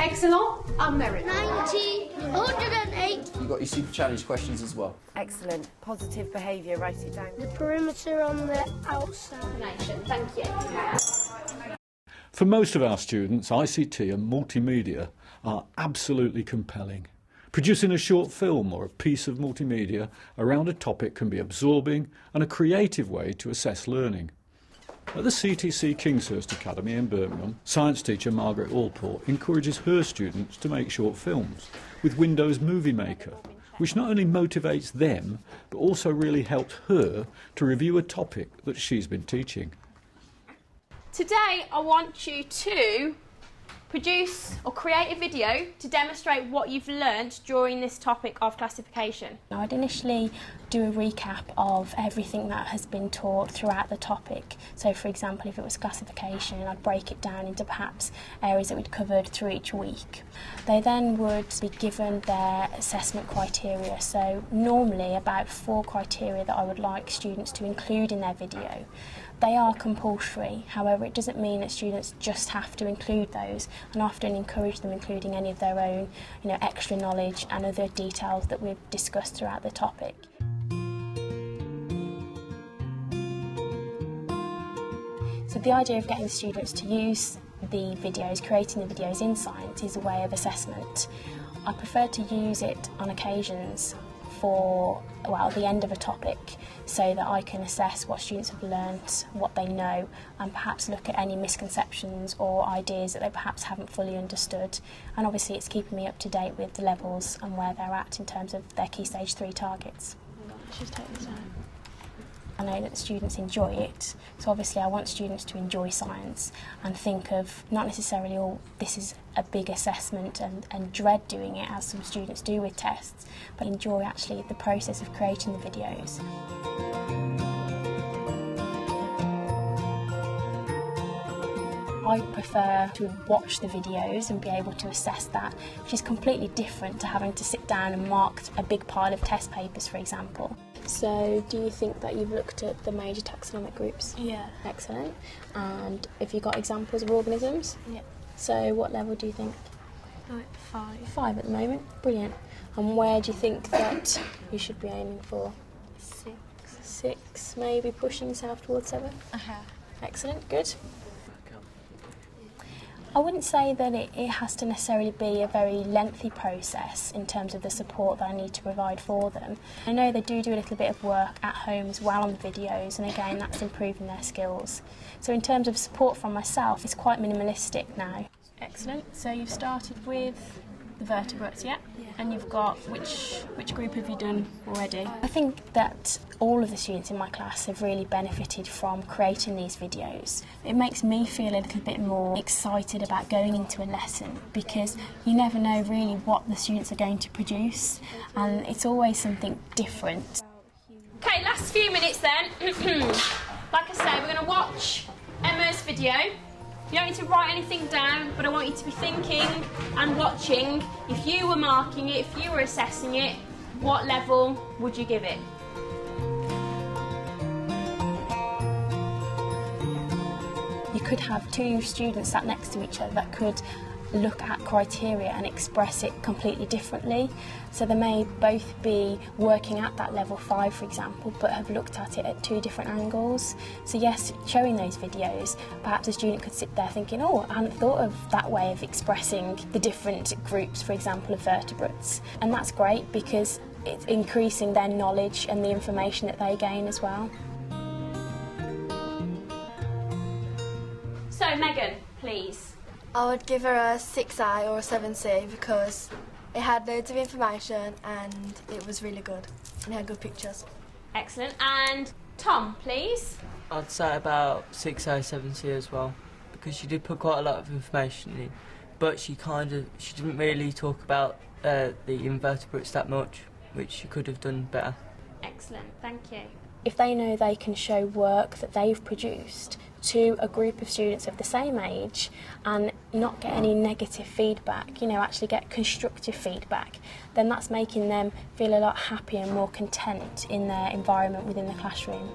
Excellent and merit. 90, 108. You've got your super challenge questions as well. Excellent. Positive behaviour, write it down. The perimeter on the outside. Thank you. For most of our students, ICT and multimedia are absolutely compelling. Producing a short film or a piece of multimedia around a topic can be absorbing and a creative way to assess learning. At the CTC Kingshurst Academy in Birmingham, science teacher Margaret Allport encourages her students to make short films with Windows Movie Maker, which not only motivates them but also really helps her to review a topic that she's been teaching. Today I want you to produce or create a video to demonstrate what you've learnt during this topic of classification. I'd initially do a recap of everything that has been taught throughout the topic. So for example, if it was classification, I'd break it down into perhaps areas that we'd covered through each week. They then would be given their assessment criteria. So normally about 4 criteria that I would like students to include in their video. They are compulsory, however it doesn't mean that students just have to include those, and often encourage them including any of their own extra knowledge and other details that we've discussed throughout the topic. So the idea of getting students to use the videos, creating the videos in science, is a way of assessment. I prefer to use it on occasions for the end of a topic, so that I can assess what students have learnt, what they know, and perhaps look at any misconceptions or ideas that they perhaps haven't fully understood. And obviously it's keeping me up to date with the levels and where they're at in terms of their Key Stage 3 targets. Just take this out. I know that the students enjoy it, so obviously I want students to enjoy science and think of not necessarily, oh, this is a big assessment and dread doing it as some students do with tests, but enjoy actually the process of creating the videos. I prefer to watch the videos and be able to assess that, which is completely different to having to sit down and mark a big pile of test papers, for example. So, do you think that you've looked at the major taxonomic groups? Yeah. Excellent. And have you got examples of organisms? Yeah. So, what level do you think? Like 5. 5 at the moment. Brilliant. And where do you think that you should be aiming for? 6. 6, maybe pushing yourself towards 7? Excellent, good. I wouldn't say that it has to necessarily be a very lengthy process in terms of the support that I need to provide for them. I know they do a little bit of work at home as well on the videos, and again that's improving their skills. So in terms of support from myself, it's quite minimalistic now. Excellent. So you've started with the vertebrates, yeah? And you've got, which group have you done already? I think that all of the students in my class have really benefited from creating these videos. It makes me feel a little bit more excited about going into a lesson, because you never know really what the students are going to produce, and it's always something different. Okay, last few minutes then. Like I say, we're going to watch Emma's video. You don't need to write anything down, but I want you to be thinking and watching. If you were marking it, if you were assessing it, what level would you give it? You could have 2 students sat next to each other that could look at criteria and express it completely differently. So they may both be working at that level 5, for example, but have looked at it at 2 different angles. So yes, showing those videos, perhaps a student could sit there thinking, oh, I hadn't thought of that way of expressing the different groups, for example, of vertebrates. And that's great because it's increasing their knowledge and the information that they gain as well. So Megan, please. I would give her a 6A or a 7C because it had loads of information and it was really good and it had good pictures. Excellent. And Tom, please. I'd say about 6A, 7C as well, because she did put quite a lot of information in, but she didn't really talk about the invertebrates that much, which she could have done better. Excellent, thank you. If they know they can show work that they've produced to a group of students of the same age and not get any negative feedback, actually get constructive feedback, then that's making them feel a lot happier and more content in their environment within the classroom.